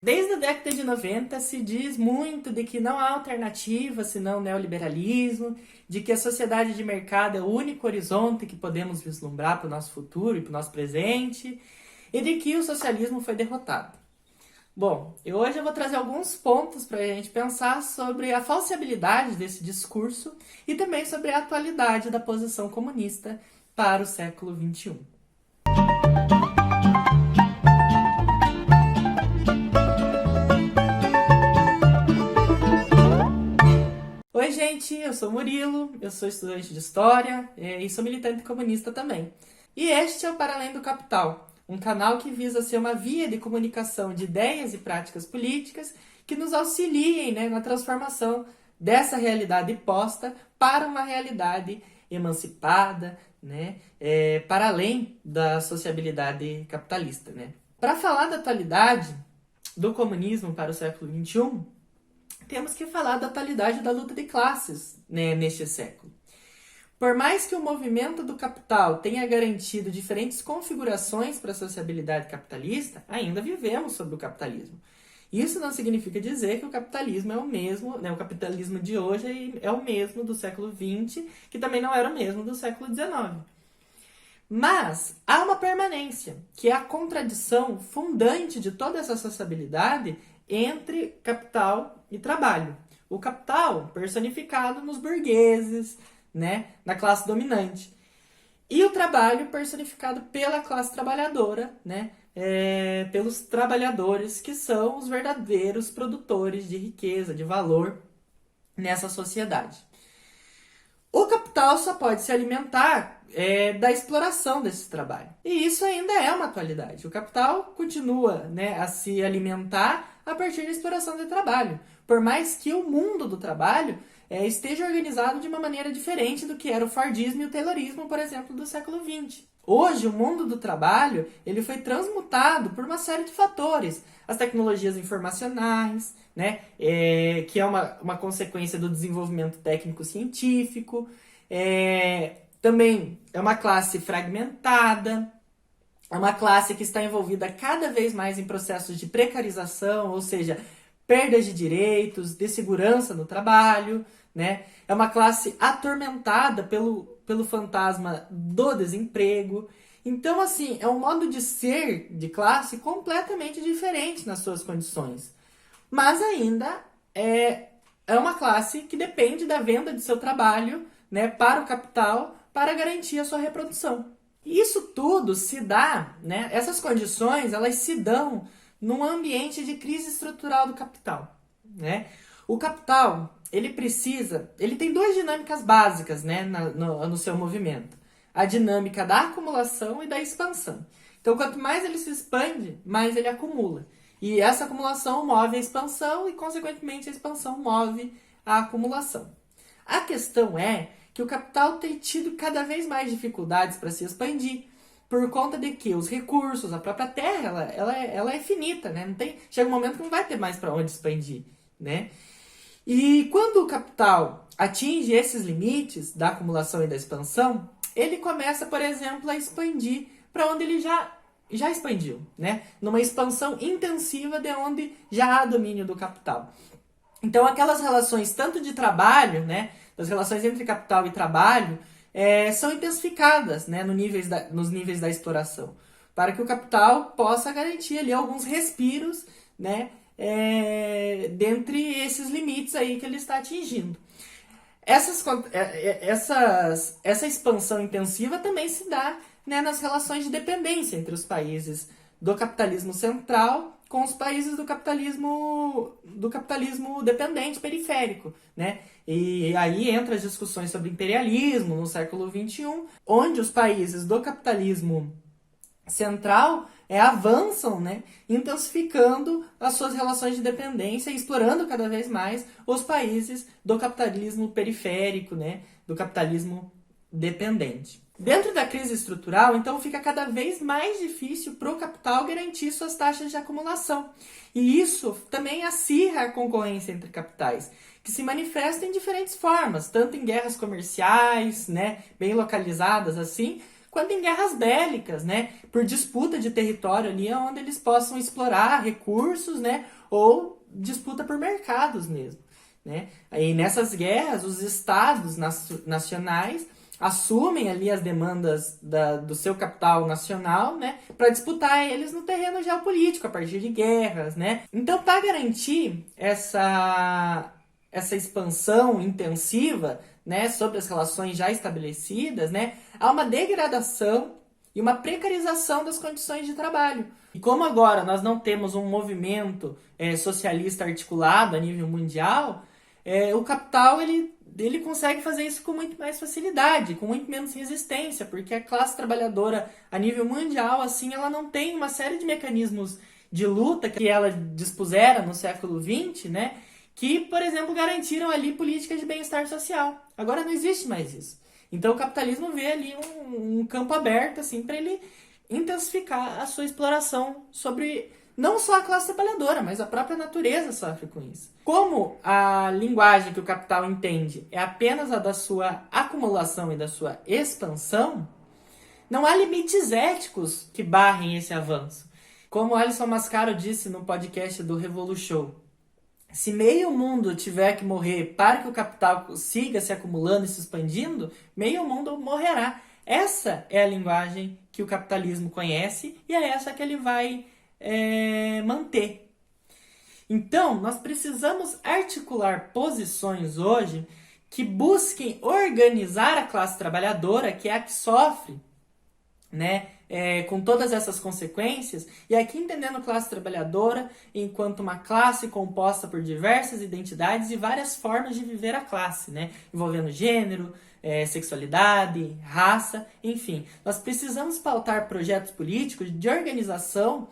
Desde a década de 90 se diz muito de que não há alternativa senão o neoliberalismo, de que a sociedade de mercado é o único horizonte que podemos vislumbrar para o nosso futuro e para o nosso presente, e de que o socialismo foi derrotado. Bom, hoje eu vou trazer alguns pontos para a gente pensar sobre a falseabilidade desse discurso e também sobre a atualidade da posição comunista para o século XXI. Oi, gente, eu sou Murilo, eu sou estudante de História e sou militante comunista também. E este é o Para Além do Capital, um canal que visa ser uma via de comunicação de ideias e práticas políticas que nos auxiliem, na transformação dessa realidade posta para uma realidade emancipada, para além da sociabilidade capitalista. Para falar da atualidade do comunismo para o século XXI, temos que falar da atualidade da luta de classes neste século. Por mais que o movimento do capital tenha garantido diferentes configurações para a sociabilidade capitalista, ainda vivemos sob o capitalismo. Isso não significa dizer que o capitalismo é o mesmo, o capitalismo de hoje é o mesmo do século XX, que também não era o mesmo do século XIX. Mas há uma permanência, que é a contradição fundante de toda essa sociabilidade entre capital e trabalho. O capital personificado nos burgueses, na classe dominante. E o trabalho personificado pela classe trabalhadora, pelos trabalhadores que são os verdadeiros produtores de riqueza, de valor nessa sociedade. O capital só pode se alimentar da exploração desse trabalho. E isso ainda é uma atualidade. O capital continua a se alimentar a partir da exploração do trabalho. Por mais que o mundo do trabalho esteja organizado de uma maneira diferente do que era o Fordismo e o Taylorismo, por exemplo, do século XX. Hoje, o mundo do trabalho ele foi transmutado por uma série de fatores. As tecnologias informacionais, que é uma consequência do desenvolvimento técnico-científico. Também é uma classe fragmentada, é uma classe que está envolvida cada vez mais em processos de precarização, ou seja, perdas de direitos, de segurança no trabalho, É uma classe atormentada pelo fantasma do desemprego. Então, assim, é um modo de ser de classe completamente diferente nas suas condições. Mas ainda é uma classe que depende da venda de seu trabalho, para o capital, para garantir a sua reprodução. E isso tudo se dá, essas condições, elas se dão num ambiente de crise estrutural do capital, O capital, ele tem duas dinâmicas básicas, no seu movimento. A dinâmica da acumulação e da expansão. Então, quanto mais ele se expande, mais ele acumula. E essa acumulação move a expansão e, consequentemente, a expansão move a acumulação. A questão é que o capital tem tido cada vez mais dificuldades para se expandir, por conta de que os recursos, a própria terra, ela é finita, chega um momento que não vai ter mais para onde expandir, E quando o capital atinge esses limites da acumulação e da expansão, ele começa, por exemplo, a expandir para onde ele já expandiu, Numa expansão intensiva de onde já há domínio do capital. Então, aquelas relações tanto de trabalho, das relações entre capital e trabalho, são intensificadas, nos níveis da exploração, para que o capital possa garantir ali alguns respiros, dentre esses limites aí que ele está atingindo. Essa expansão intensiva também se dá nas relações de dependência entre os países do capitalismo central com os países do capitalismo dependente periférico, E aí entra as discussões sobre imperialismo no século XXI, onde os países do capitalismo central avançam, intensificando as suas relações de dependência e explorando cada vez mais os países do capitalismo periférico, do capitalismo dependente. Dentro da crise estrutural, então, fica cada vez mais difícil para o capital garantir suas taxas de acumulação. E isso também acirra a concorrência entre capitais, que se manifesta em diferentes formas, tanto em guerras comerciais, bem localizadas assim, quanto em guerras bélicas, né? Por disputa de território ali, onde eles possam explorar recursos, né? Ou disputa por mercados mesmo, né? Aí nessas guerras, os estados nacionais assumem ali as demandas do seu capital nacional, né, para disputar eles no terreno geopolítico a partir de guerras, né? Então, para garantir essa expansão intensiva, né, sobre as relações já estabelecidas, né, há uma degradação e uma precarização das condições de trabalho. E como agora nós não temos um movimento socialista articulado a nível mundial, o capital ele consegue fazer isso com muito mais facilidade, com muito menos resistência, porque a classe trabalhadora a nível mundial, assim, ela não tem uma série de mecanismos de luta que ela dispusera no século XX, né, que, por exemplo, garantiram ali políticas de bem-estar social. Agora não existe mais isso. Então o capitalismo vê ali um campo aberto, assim, para ele intensificar a sua exploração sobre não só a classe trabalhadora, mas a própria natureza sofre com isso. Como a linguagem que o capital entende é apenas a da sua acumulação e da sua expansão, não há limites éticos que barrem esse avanço. Como Alisson Mascaro disse no podcast do Revolution, se meio mundo tiver que morrer para que o capital siga se acumulando e se expandindo, meio mundo morrerá. Essa é a linguagem que o capitalismo conhece e é essa que ele vai manter. Então, nós precisamos articular posições hoje que busquem organizar a classe trabalhadora, que é a que sofre, né, com todas essas consequências, e aqui entendendo classe trabalhadora enquanto uma classe composta por diversas identidades e várias formas de viver a classe, né, envolvendo gênero, sexualidade, raça, enfim. Nós precisamos pautar projetos políticos de organização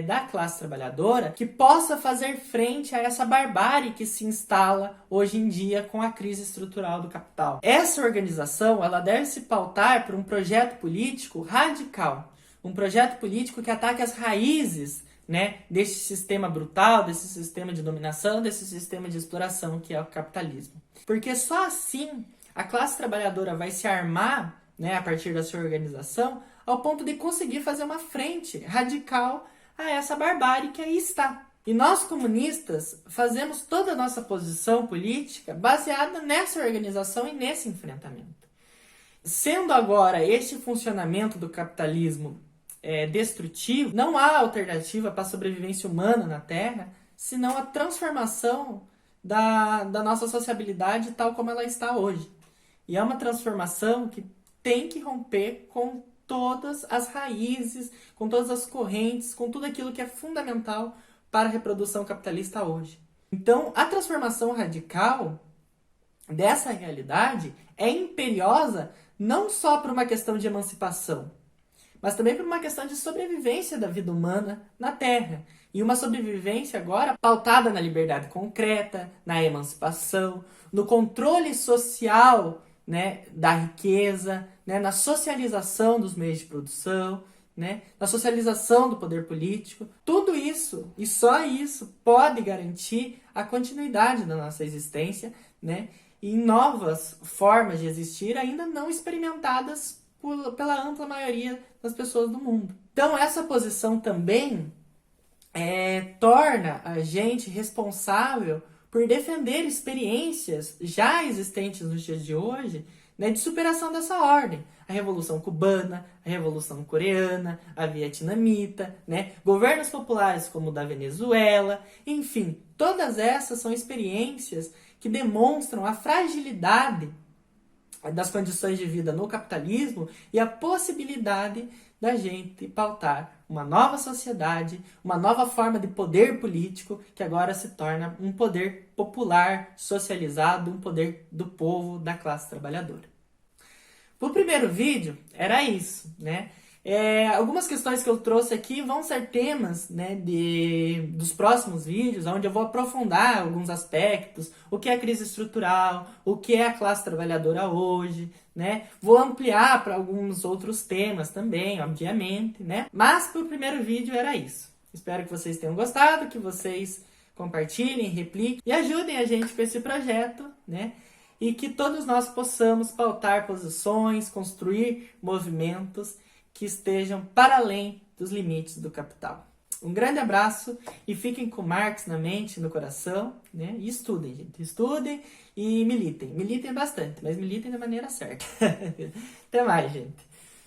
da classe trabalhadora que possa fazer frente a essa barbárie que se instala hoje em dia com a crise estrutural do capital. Essa organização ela deve se pautar por um projeto político radical, um projeto político que ataque as raízes, né, desse sistema brutal, desse sistema de dominação, desse sistema de exploração que é o capitalismo. Porque só assim a classe trabalhadora vai se armar, né, a partir da sua organização, ao ponto de conseguir fazer uma frente radical a essa barbárie que aí está. E nós, comunistas, fazemos toda a nossa posição política baseada nessa organização e nesse enfrentamento. Sendo agora este funcionamento do capitalismo destrutivo, não há alternativa para a sobrevivência humana na Terra, senão a transformação da nossa sociabilidade tal como ela está hoje. E é uma transformação que tem que romper com todas as raízes, com todas as correntes, com tudo aquilo que é fundamental para a reprodução capitalista hoje. Então, a transformação radical dessa realidade é imperiosa não só por uma questão de emancipação, mas também por uma questão de sobrevivência da vida humana na Terra. E uma sobrevivência agora pautada na liberdade concreta, na emancipação, no controle social, né, da riqueza, né, na socialização dos meios de produção, né, na socialização do poder político. Tudo isso, e só isso, pode garantir a continuidade da nossa existência, né, e novas formas de existir ainda não experimentadas pela ampla maioria das pessoas do mundo. Então essa posição também torna a gente responsável por defender experiências já existentes nos dias de hoje, né, de superação dessa ordem. A Revolução Cubana, a Revolução Coreana, a Vietnamita, né, governos populares como o da Venezuela, enfim, todas essas são experiências que demonstram a fragilidade das condições de vida no capitalismo e a possibilidade da gente pautar uma nova sociedade, uma nova forma de poder político que agora se torna um poder popular, socializado, um poder do povo, da classe trabalhadora. O primeiro vídeo era isso, né? Algumas questões que eu trouxe aqui vão ser temas, né, dos próximos vídeos, onde eu vou aprofundar alguns aspectos, o que é a crise estrutural, o que é a classe trabalhadora hoje, né? Vou ampliar para alguns outros temas também, obviamente, né? Mas para o primeiro vídeo era isso. Espero que vocês tenham gostado, que vocês compartilhem, repliquem e ajudem a gente com esse projeto, né? e que todos nós possamos pautar posições, construir movimentos que estejam para além dos limites do capital. Um grande abraço e fiquem com Marx na mente, no coração, né? E estudem, gente. Estudem e militem. Militem bastante, mas militem da maneira certa. Até mais, gente.